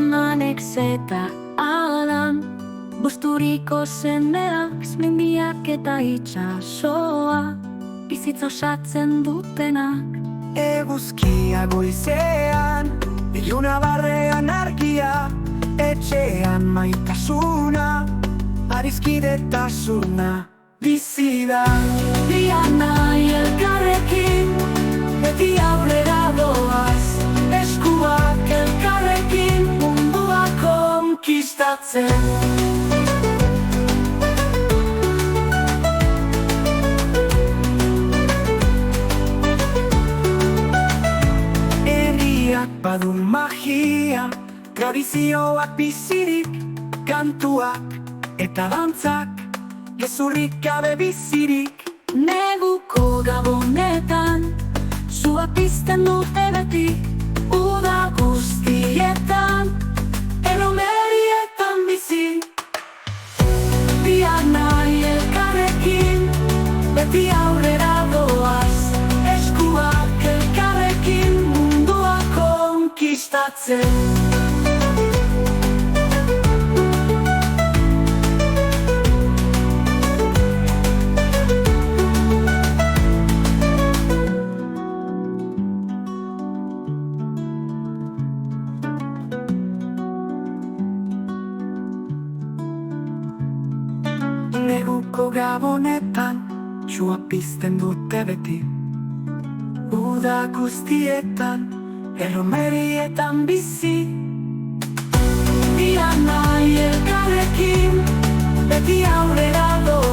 Manek zeta alan Busturiko semeak Mendiak eta itxasoa Bizitza osatzen dutenak. Eguzkia goizean, iluna barrean argia, etxean maitasuna, adiskidetasuna bizi da. Biak nahi elkarrekin, beti aurrera doaz, eskuak elkarrekin, mundua konkistatzen. Badun magia, tradizioak bizirik, kantuak eta dantzak, gezurrik gabe bizirik. Neguko gabonetan, sua pizten dute beti, uda guztietan, eromerietan bizi. Biak nahi elkarrekin, beti aurrera doaz, eskuak elkarrekin, mundua konkistatzen. Neguko gabonetan, sua pizten dute beti, uda guztietan, erromerietan bizi. Biak nahi elkarrekin, beti aurrera doaz.